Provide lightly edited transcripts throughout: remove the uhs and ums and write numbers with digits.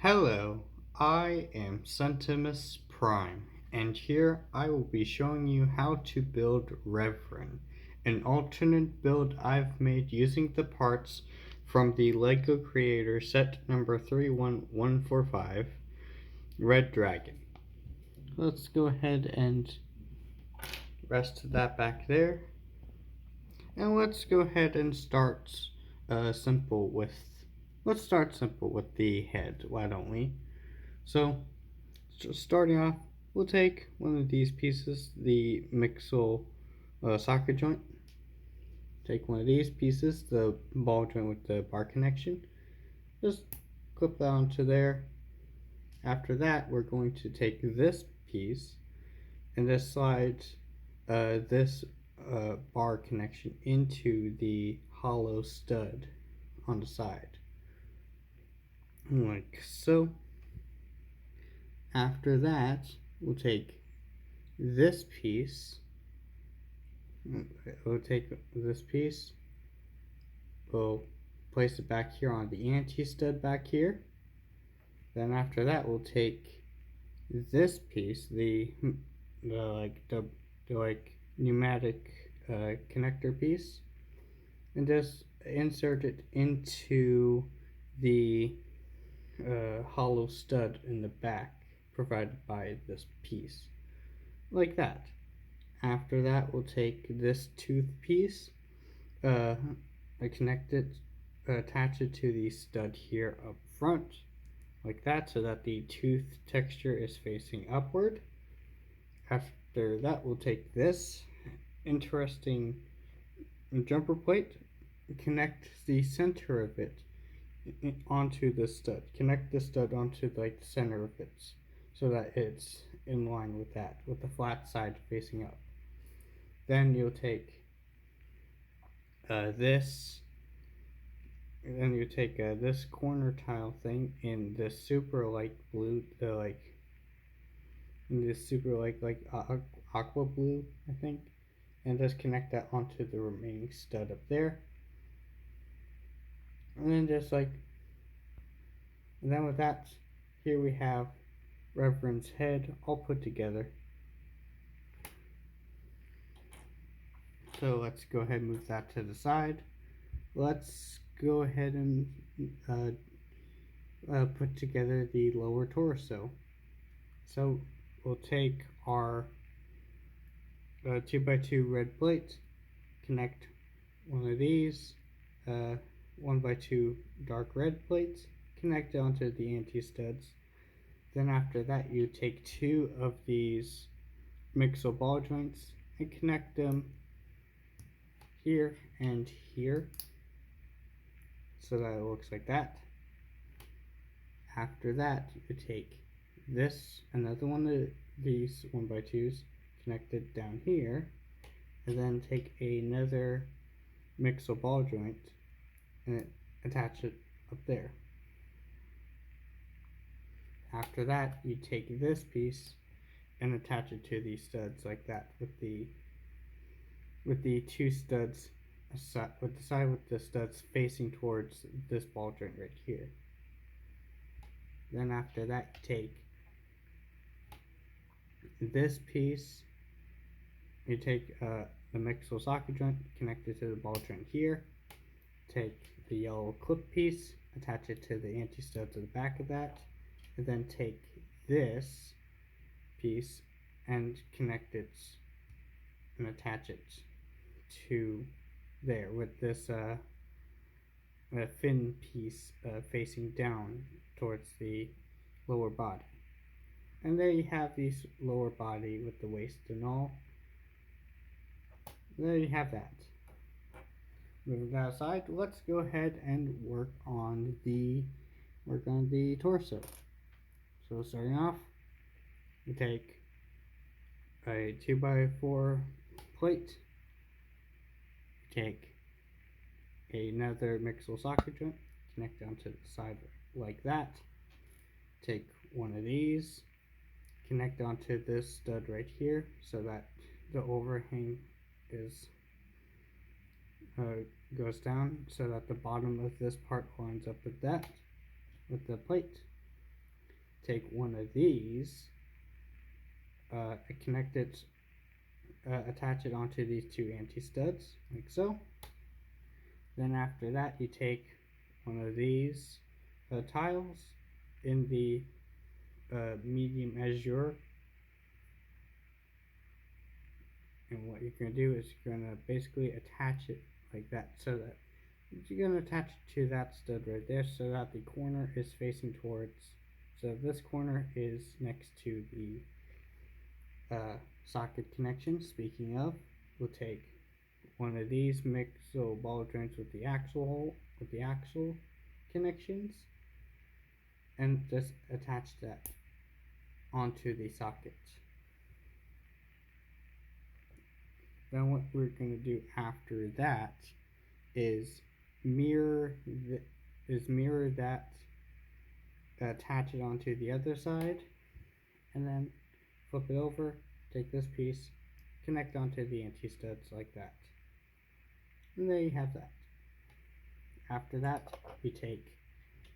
Hello, I am Centimus Prime, and here I will be showing you how to build Revrin, an alternate build I've made using the parts from the LEGO Creator set number 31145, Red Dragon. Let's go ahead and rest that back there, and let's go ahead and start simple with let's start simple with the head, why don't we? So starting off, we'll take one of these pieces, the Mixel socket joint. Take one of these pieces, the ball joint with the bar connection. Just clip that onto there. After that, we're going to take this piece and just slide this bar connection into the hollow stud on the side, like so. After that, we'll take this piece. We'll take this piece, we'll place it back here on the anti-stud back here. Then after that, we'll take this piece, the pneumatic connector piece, and just insert it into the hollow stud in the back provided by this piece, like that. After that, we'll take this tooth piece, connect it, attach it to the stud here up front, like that, so that the tooth texture is facing upward. After that, we'll take this interesting jumper plate, connect the center of it onto the stud. Connect the stud onto the center of it, so that it's in line with that, with the flat side facing up. Then you'll take this corner tile thing in this super light blue, in this super like aqua blue, I think, and just connect that onto the remaining stud up there. And then and then with that, here we have Revrin's head all put together. So let's go ahead and move that to the side. Let's go ahead and put together the lower torso. So we'll take our 2x2 red plate, connect one of these 1x2 dark red plates, connect onto the anti-studs. Then after that, you take two of these Mixel ball joints and connect them here and here, so that it looks like that. After that, you take another one of these 1x2s, connect it down here, and then take another Mixel ball joint and attach it up there. After that, you take this piece and attach it to these studs like that, with the two studs, with the studs facing towards this ball joint right here. Then after that, take this piece, you take the Mixel socket joint, connect it to the ball joint here, take the yellow clip piece, attach it to the anti-stud to the back of that, and then take this piece and connect it and attach it to there, with this fin piece facing down towards the lower body. And there you have the lower body with the waist and all. There you have that. Moving that aside, let's go ahead and work on the torso. So starting off, you take a 2x4 plate, take another Mixel socket joint, connect down to the side like that, take one of these, connect onto this stud right here, so that the overhang goes down, so that the bottom of this part lines up with that, with the plate. take one of these, attach it onto these two anti-studs, like so. Then after that, you take one of these tiles in the medium azure, and what you're going to do is you're going to basically attach it like that, so that you're going to attach it to that stud right there, so that the corner is facing towards, so this corner is next to the socket connection. Speaking of, we'll take one of these mixo ball joints with the axle connections, and just attach that onto the socket. Then what we're going to do after that is mirror that, attach it onto the other side, and then flip it over, take this piece, connect onto the anti-studs like that. And there you have that. After that, you take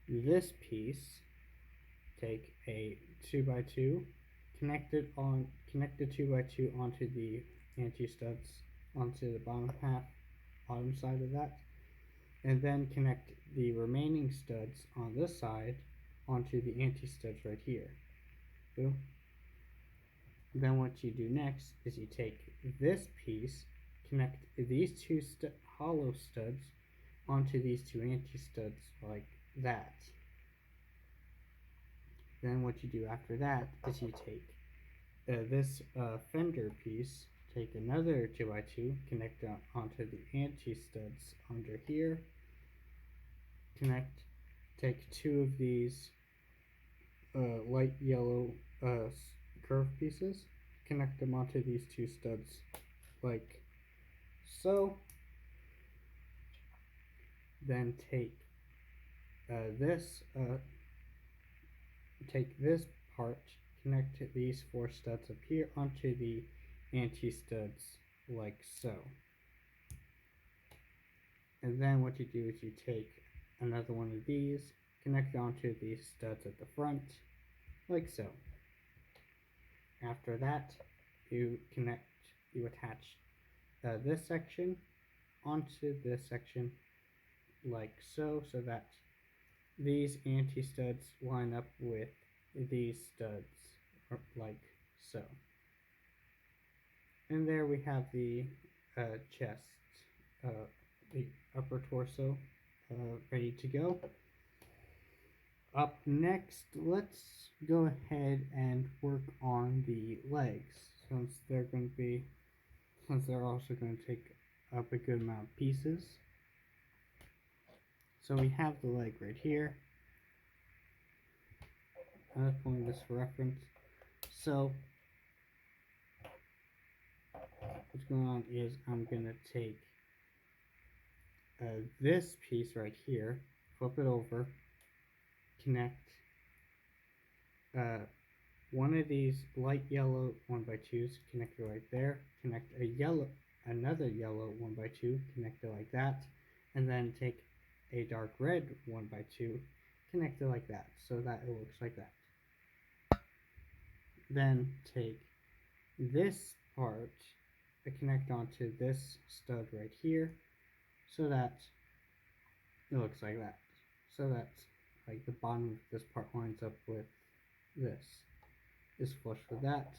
this piece, take a 2x2, connect the 2x2 onto the anti-studs, onto the bottom side of that, and then connect the remaining studs on this side onto the anti-studs right here. Boom. Then what you do next is you take this piece, connect these two hollow studs onto these two anti-studs like that. Then what you do after that is you take this fender piece, take another 2x2, connect onto the anti-studs under here, take two of these light yellow curved pieces, connect them onto these two studs like so. Then take this part, connect these four studs up here onto the anti-studs like so. And then what you do is you take another one of these, connect onto these studs at the front like so. After that, you attach this section onto this section like so, so that these anti-studs line up with these studs like so. And there we have the chest, the upper torso ready to go. Up next, let's go ahead and work on the legs, since they're also going to take up a good amount of pieces. So we have the leg right here. I'm pulling this for reference. So what's going on is I'm going to take this piece right here, flip it over, connect one of these light yellow 1x2s, connect it right there, connect another yellow 1x2, connect it like that, and then take a dark red 1x2, connect it like that, so that it looks like that. Then take this part, connect onto this stud right here, so that it looks like that. So that's like the bottom of this part lines up with this. Is flush with that.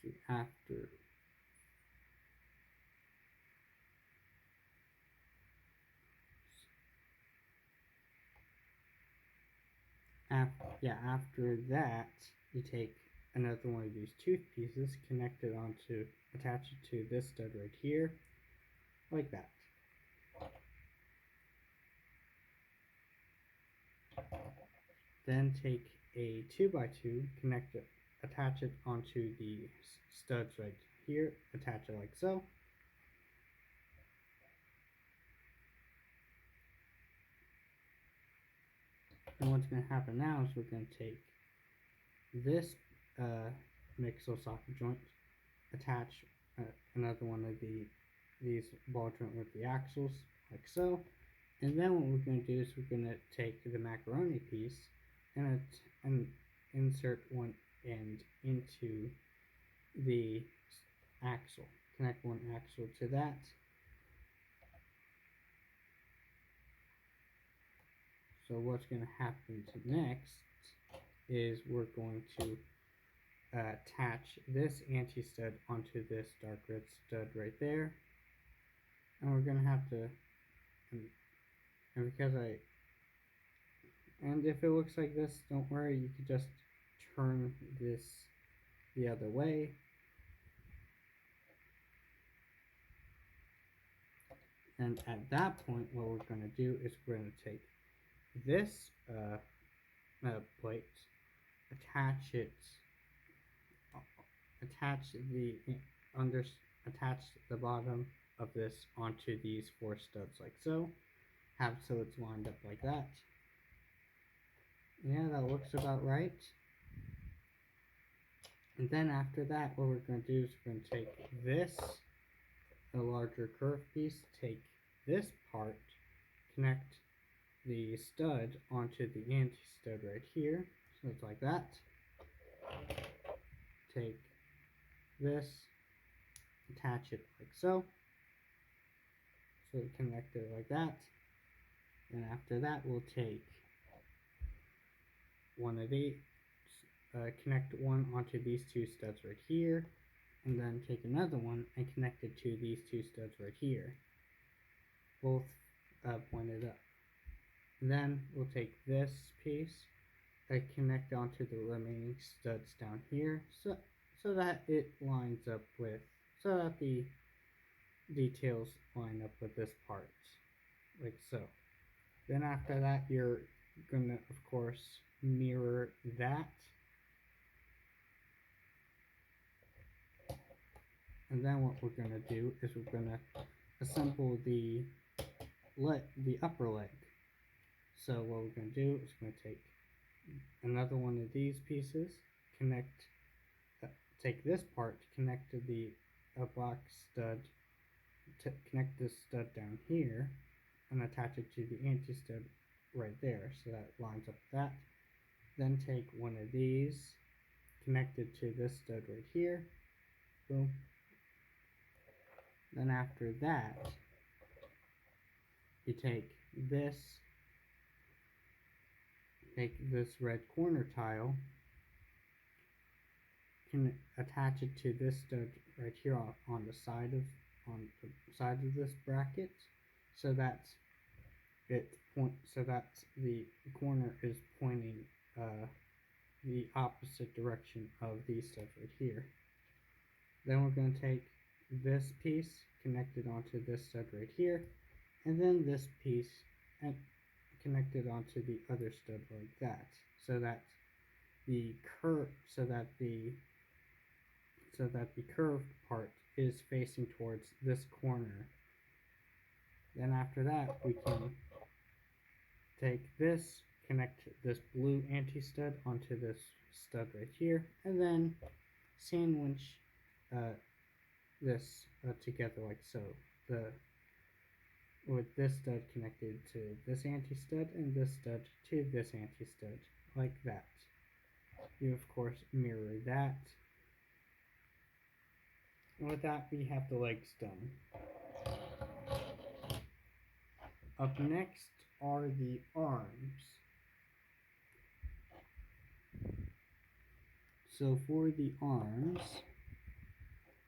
See, after that, you take another one of these tooth pieces, attach it to this stud right here, like that. Then take a 2x2, attach it onto the studs right here, attach it like so. And what's going to happen now is we're going to take this mixo socket joint, attach another one of these ball joint with the axles like so, And then what we're going to do is we're going to take the macaroni piece and insert one end into the axle. Connect one axle to that. So what's going to happen next is we're going to attach this anti-stud onto this dark red stud right there. And we're going to have to, and if it looks like this, don't worry, you can just turn this the other way. And at that point, what we're going to do is we're going to take this plate, attach the bottom of this onto these 4 studs like so. Have so it's lined up like that. Yeah, that looks about right. And then after that, what we're going to do is we're going to take this, a larger curved piece, take this part, connect the stud onto the anti-stud right here. So it's like that. Take this, attach it like so. So connect it like that. And after that, we'll take one of these, connect one onto these 2 studs right here, and then take another one and connect it to these 2 studs right here, both pointed up. And then we'll take this piece and connect onto the remaining studs down here, so that it lines up with, so that the details line up with this part, like so. Then after that, you're gonna, of course, mirror that. And then what we're gonna do is we're gonna assemble the upper leg. So what we're gonna do is we're gonna take another one of these pieces, take this part, connect to the box stud, connect this stud down here, and attach it to the anti-stud right there, so that lines up with that. Then take one of these, connect it to this stud right here, boom. Then after that, you take this red corner tile, can attach it to this stud right here on the side of this bracket, so that the corner is pointing the opposite direction of these studs right here. Then we're going to take this piece, connect it onto this stud right here, and then this piece and connect it onto the other stud like that, so that the curved part is facing towards this corner. Then after that, we can take this, connect this blue anti-stud onto this stud right here, and then sandwich this together like so. With this stud connected to this anti-stud and this stud to this anti-stud, like that. You of course mirror that. And with that, we have the legs done. Up next are the arms. So for the arms,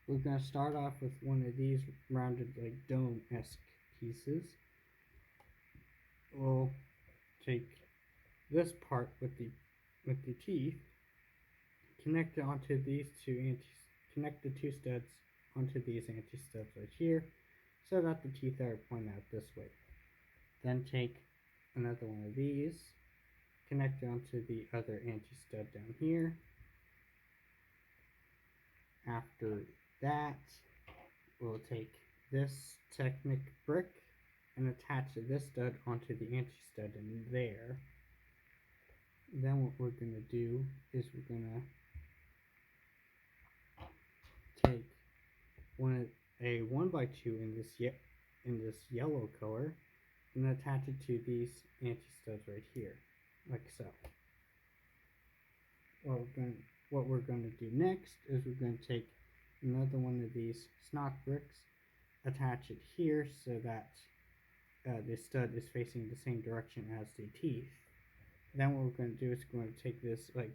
we're going to start off with one of these rounded like dome-esque pieces. We'll take this part with the teeth, connect it onto these connect the 2 studs onto these anti-studs right here, so that the teeth are pointed out this way. Then take another one of these, connect it onto the other anti-stud down here. After that, we'll take this Technic brick and attach this stud onto the anti-stud in there. Then what we're going to do is we're going to take a 1x2 in this yellow color, and attach it to these anti-studs right here, like so. What we're going to do next is we're going to take another one of these snot bricks, attach it here so that the stud is facing the same direction as the teeth. Then what we're going to do is we're going to take this like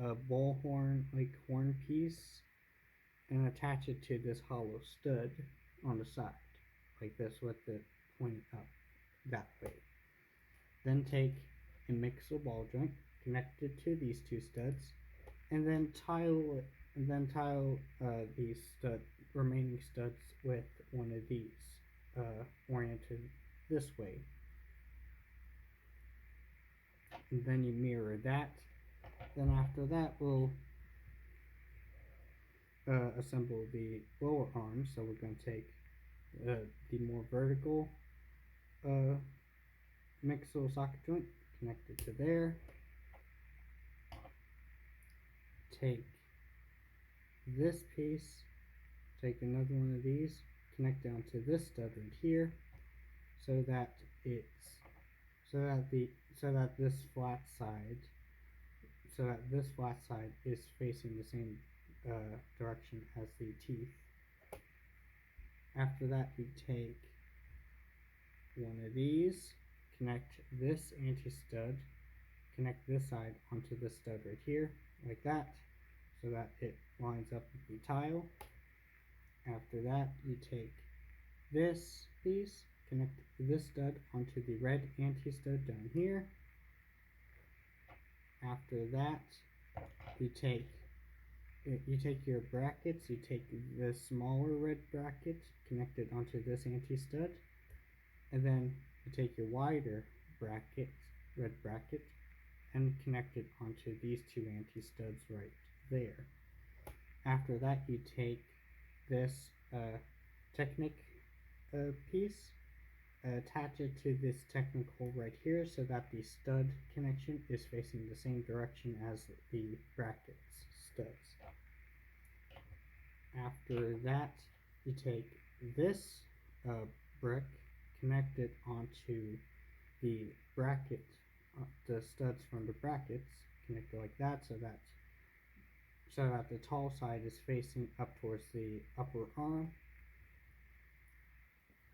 a bullhorn like horn piece and attach it to this hollow stud on the side, like this, with it pointing up that way. Then take a mixer ball joint, connect it to these two studs, and then tile these remaining studs with one of these oriented this way. And then you mirror that. Then after that, we'll assemble the lower arm. So we're going to take the more vertical mixer socket joint, connect it to there. Take this piece, take another one of these, connect down to this stud right here, so that this flat side is facing the same direction as the teeth. After that, you take one of these, connect this anti-stud, connect this side onto this stud right here, like that, so that it lines up with the tile. After that, you take this piece, connect this stud onto the red anti-stud down here. After that, you take your brackets, you take the smaller red bracket, connect it onto this anti-stud, and then you take your wider bracket, red bracket, and connect it onto these two anti-studs right there. After that, you take this Technic piece, attach it to this technical right here so that the stud connection is facing the same direction as the brackets studs. After that, you take this brick, connect it onto the bracket, the studs from the brackets, connect it like that so that the tall side is facing up towards the upper arm.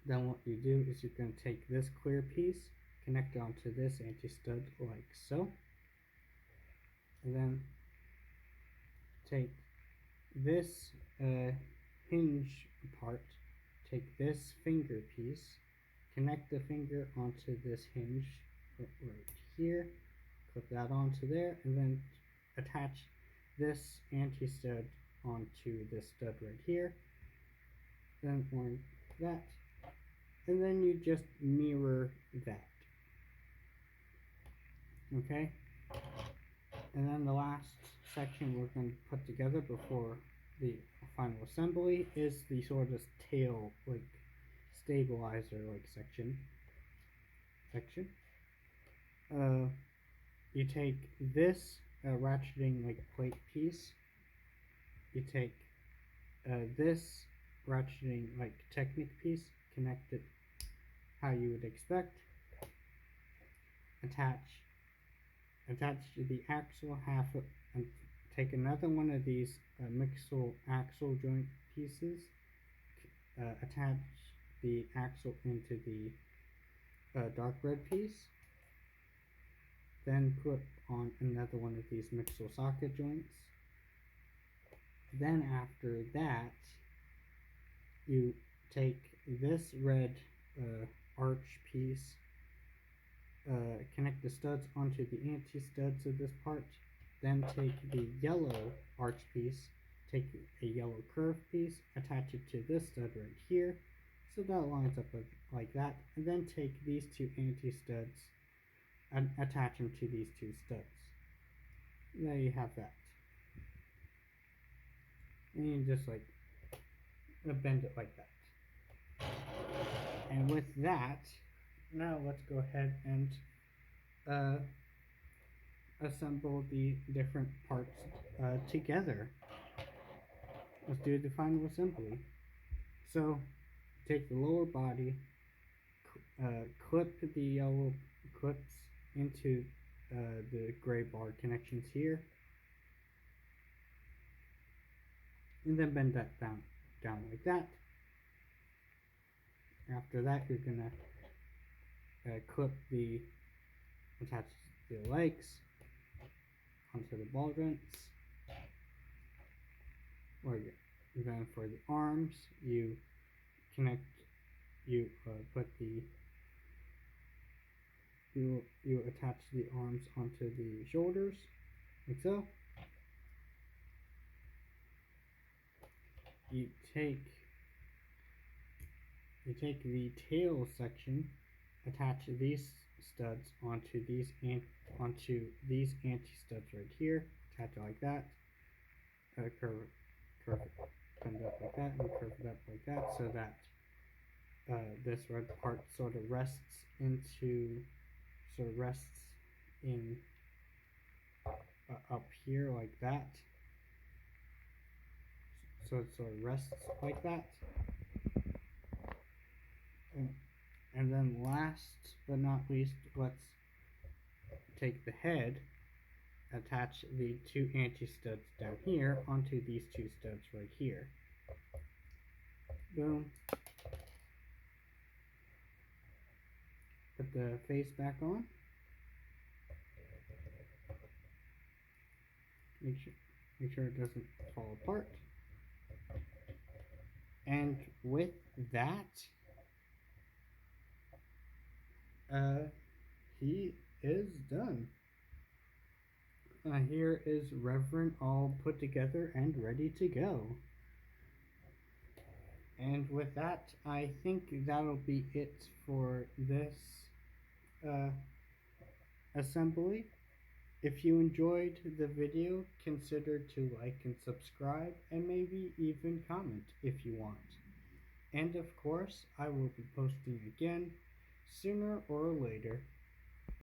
Then what you do is you're going to take this clear piece, connect it onto this anti-stud like so, and then take this hinge part, take this finger piece, connect the finger onto this hinge right here, clip that onto there, and then attach this anti-stud onto this stud right here, then like that, and then you just mirror that. Okay, and then the last section we're going to put together before the final assembly is the sort of tail like stabilizer like section. You take this ratcheting like plate piece, you take this ratcheting like Technic piece, connect it how you would expect, attach to the axle half, and take another one of these mixel axle joint pieces, attach the axle into the dark red piece, then put on another one of these mixel socket joints. Then after that, you take this red arch piece, connect the studs onto the anti-studs of this part, then take the yellow arch piece, take a yellow curve piece, attach it to this stud right here, so that lines up like that, and then take these two anti-studs and attach them to these two studs. And there you have that. And you just like bend it like that. And with that, now let's go ahead and assemble the different parts together. Let's do the final assembly. So take the lower body, clip the yellow clips into the gray bar connections here, and then bend that down like that. After that, you're gonna attach the legs onto the ball joints. Or then for the arms, you attach the arms onto the shoulders, like so. You take the tail section, attach these studs onto these anti-studs right here, attach it like that, curve it, bend it up like that, and curve it up like that, so that this red part sort of rests in up here like that. So it sort of rests like that. And then last but not least, let's take the head, attach the two anti-studs down here onto these two studs right here. Boom. Put the face back on. Make sure it doesn't fall apart. And with that, he is done. Here is Revrin all put together and ready to go. And with that, I think that'll be it for this assembly. If you enjoyed the video, consider to like and subscribe, and maybe even comment if you want. And of course, I will be posting again sooner or later.